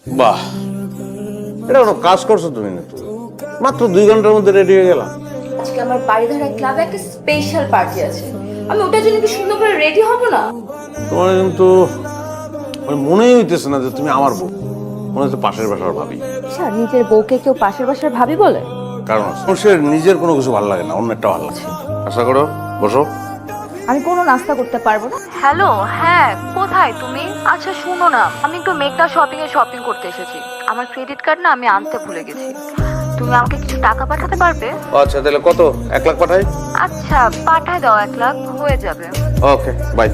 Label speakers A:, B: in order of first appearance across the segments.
A: বাহ, এটা কোনো কাজ করছো তুমি না? তুমি মাত্র 2 ঘন্টার মধ্যে রেডি হয়ে গেলাম।
B: আজকে আমার বাড়িধারা ক্লাবে একটা স্পেশাল পার্টি আছে, আমি ওটার জন্য কি সুন্দর করে রেডি হব না?
A: তোমার কিন্তু মনেই হইতেছে না যে তুমি আমার বউ, মনে হচ্ছে পাশের বাসার ভাবি।
B: আচ্ছা, নিজের বউকে কেউ পাশের বাসার ভাবি বলে?
A: কারণ মানুষের নিজের কোনো কিছু ভালো লাগে না, অন্যেরটা ভালো লাগে। আশা করো, বসো।
B: আমি কোনো নাস্তা করতে পারবো না।
C: হ্যালো, হ্যাঁ কোথায় তুমি? আচ্ছা শোনো না, আমি একটু মেঘনা শপিং করতে এসেছি। আমার ক্রেডিট কার্ড না আমি আনতে ভুলে গেছি। তুমি আমাকে কিছু টাকা পাঠাতে পারবে?
A: আচ্ছা তাহলে কত? 1 লাখ পাঠাই?
C: আচ্ছা পাঠায় দাও, 1 লাখ হয়ে যাবে।
A: Okay bye.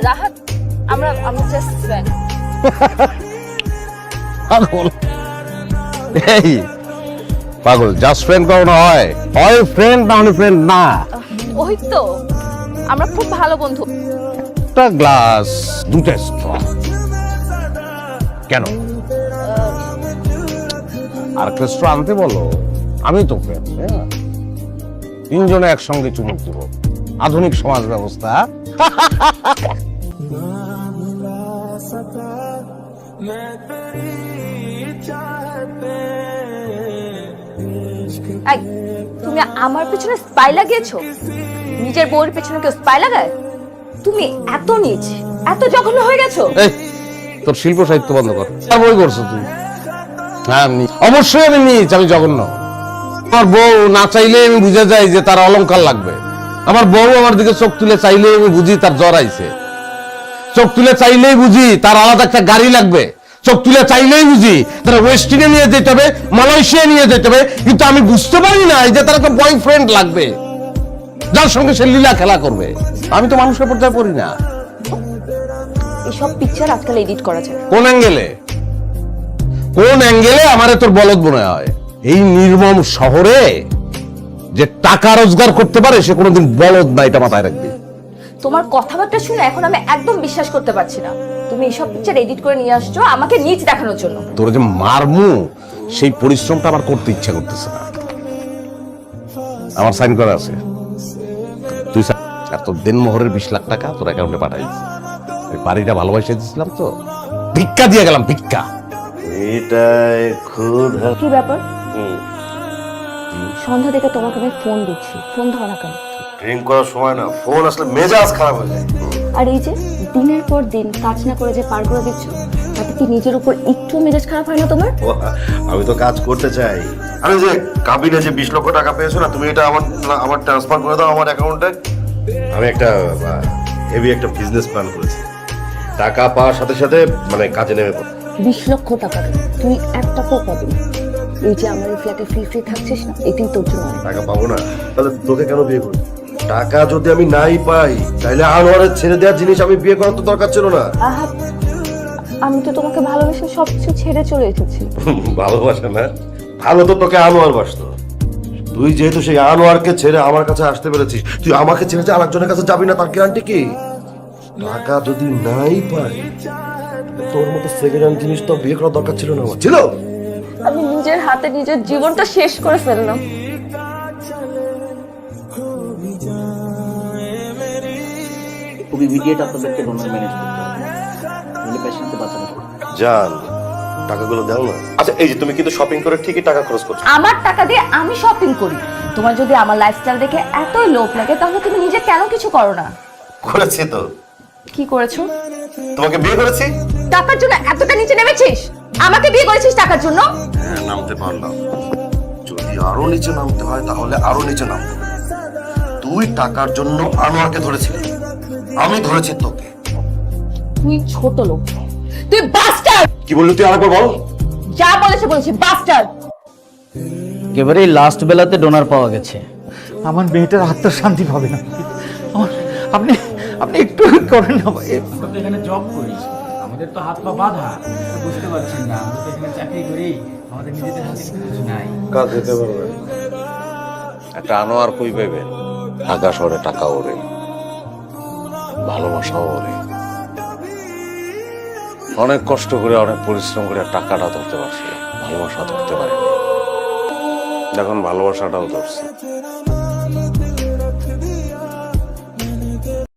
B: রাহাত, আমরা জাস্ট ফ্রেন্ড।
A: পাগল, এই পাগল, জাস্ট ফ্রেন্ড কখনো হয়? হয় ফ্রেন্ড, না হলে ফ্রেন্ড না।
B: ওই তো, আমরা খুব ভালো বন্ধু।
A: একটা গ্লাস, 2টা স্ট্র। কেন? আর একটা স্ট্র আনতে বলো, আমি তো ফ্রেন্ড। 3 জনে একসঙ্গে চুমুক দিব, আধুনিক সমাজ ব্যবস্থা।
B: এই, তুমি আমার পেছনে স্পাই লাগিয়েছো? নিজের বউয়ের পেছনে কেউ স্পাই লাগায়? তুমি এত নীচ, এত জঘন্য হয়ে গেছো।
A: এই, তোর শিল্প সাহিত্য বন্ধ কর। আর বই করছো তুই? হ্যাঁ অবশ্যই আমি নিচ, আমি জঘন্য। আমার বউ না চাইলে আমি বুঝে যাই যে তার অলংকার লাগবে। আমার বউ আমার দিকে চোখ তুলে চাইলে আমি বুঝি তার জ্বর আইছে। চোখ তুলে চাইলেই বুঝি তার আলাদা একটা গাড়ি লাগবে। চোখ তুলে চাইলেই বুঝি তারা ওয়েস্টিনে নিয়ে যেতে হবে, মালয়েশিয়া নিয়ে যেতে হবে। কিন্তু আমি বুঝতে পারি না যে তার একটা বয়ফ্রেন্ড লাগবে, যার সঙ্গে সে লীলা খেলা করবে। আমি তো মানুষের পর্যায়ে পড়ি না।
B: এসব পিকচার আজকাল এডিট করা যায়।
A: কোন অ্যাঙ্গেলে? কোন অ্যাঙ্গেলে আমারে তোর বলদ মনে হয়? এই নির্মম শহরে যে টাকা রোজগার করতে পারে সে কোনোদিন বলদ না, এটা মাথায় রাখবি।
B: তোমার কথাবার্তা শুনে এখন আমি একদম বিশ্বাস করতে পারছি না। তুমি এসব পিকচার এডিট করে নিয়ে আসছো আমাকে নিচ দেখানোর জন্য।
A: তোর যে মারমু সেই পরিশ্রমটা আমার করতে ইচ্ছা করতেছে না। আমার সাইন করা আছে, তুই আর তোর দেনমোহরের 20 লাখ টাকা তোর অ্যাকাউন্টে পাঠাই দিছি। ওই বাড়িটা ভালোবাসে দিয়েছিলাম তো, ভিক্ষা দিয়ে গেলাম, ভিক্ষা। এটাই ক্ষুধা।
B: কি ব্যাপার? সন্ধ্যা থেকে তোমাকে আমি ফোন দিচ্ছি, ফোন ধরো না কেন?
A: ড্রিঙ্ক করার সময় না ফোন আসলে মেজাজ খারাপ হয়ে যায়।
B: আর এই যে দিনের পর দিন কাজ না করে যে পার করে দিচ্ছ, তাতে কি নিজের উপর একটু মেজাজ খারাপ হয় না তোমার?
D: আমি তো কাজ করতে চাই। আমি যে কাবিনে যে 20 লক্ষ টাকা পেয়েছো না, তুমি এটা আমার ট্রান্সফার করে দাও আমার অ্যাকাউন্টে। আমি একটা হেভি একটা বিজনেস প্ল্যান করেছি। টাকা পাওয়ার সাথে সাথে মানে কাজে নেমে পড়ো।
B: 20 লক্ষ টাকা তুই 1 টাকাও পাবি না। এই যে আমার এই ফ্ল্যাটে ফ্রি থাকছিস না, এটাই তোর জন্য।
D: টাকা পাবো না তাহলে তোকে কেন বিয়ে করবো? টাকা যদি আমি নাই পাই তাহলে আনোয়ারের ছেড়ে দেওয়ার জিনিস আমি বিয়ে করার তো দরকার ছিল না।
B: আহা, আমি তো তোমাকে ভালোবেসে সবকিছু ছেড়ে চলে এসেছি।
D: ভালোবাসা না, ভালো তো তোকে আনোয়ার বাসতো। তুই যেহেতু সেই আনোয়ারকে ছেড়ে আমার কাছে আসতে পেরেছিস, তুই আমাকে ছেড়ে যে আরেকজনের কাছে যাবি না তার গ্যারান্টি কি? টাকা যদি নাই পাই তোর মতো সেকেন্ড হ্যান্ড জিনিস তো বিয়ে করার দরকার ছিল না। আমার ছিল।
B: আমি নিজের হাতে নিজের জীবনটা শেষ করে ফেললাম।
E: খুব ইমিডিয়েট আপনাদেরকে ডোনার ম্যানেজ করতে হবে, তাহলে পেশেন্টকে বাঁচানো যাবে।
D: জান, টাকাগুলো দাও না। আচ্ছা এই যে তুমি কিন্তু শপিং করে ঠিকই টাকা খরচ করছো।
B: আমার টাকা দিয়ে আমি শপিং করি। তোমার যদি আমার লাইফস্টাইল দেখে এতই লোভ লাগে তাহলে তুমি নিজে কেন কিছু করো না?
D: করেছি তো।
B: কি করেছো?
D: তোমাকে বিয়ে করেছি।
B: টাকার জন্য এতটা নিচে নেমেছিস? আমাকে বিয়ে করেছিস টাকার জন্য?
D: হ্যাঁ নামতে পারলাম, যদি আরো নিচে নামতে হয় তাহলে আরো নিচে নামতে। তুই টাকার জন্য আনোয়ারকে ধরেছিলি, আমি ধরেছি তোকে।
B: তুই ছোট লোক, তুই বাস্টার্ড।
D: কি বললি তুই? আরেকবার বল।
B: যা বলেছি বাস্টার্ড।
E: একেবারে লাস্ট বেলাতে ডোনার পাওয়া গেছে।
F: আমার মেয়েটার আত্মার শান্তি পাবে না। আপনি আপনি একটু করেন না ভাই।
G: আমরা তো এখানে জব করি, আমাদের তো হাত পা বাঁধা, বুঝতে পারছেন না? আমরা তো এখানে চাকরি করি, আমাদের নিজেদের হাতে কিছু নাই।
A: কাজ দিতে পারবে একটা আনোয়ার কই পাইবে? ঢাকা শহরে টাকা ওরে, ভালোবাসাও ওরে। অনেক কষ্ট করে অনেক পরিশ্রম করে টাকাটা ধরতে পারছিলাম, ভালোবাসা ধরতে পারিনি। এখন ভালোবাসাটাও ধরছি।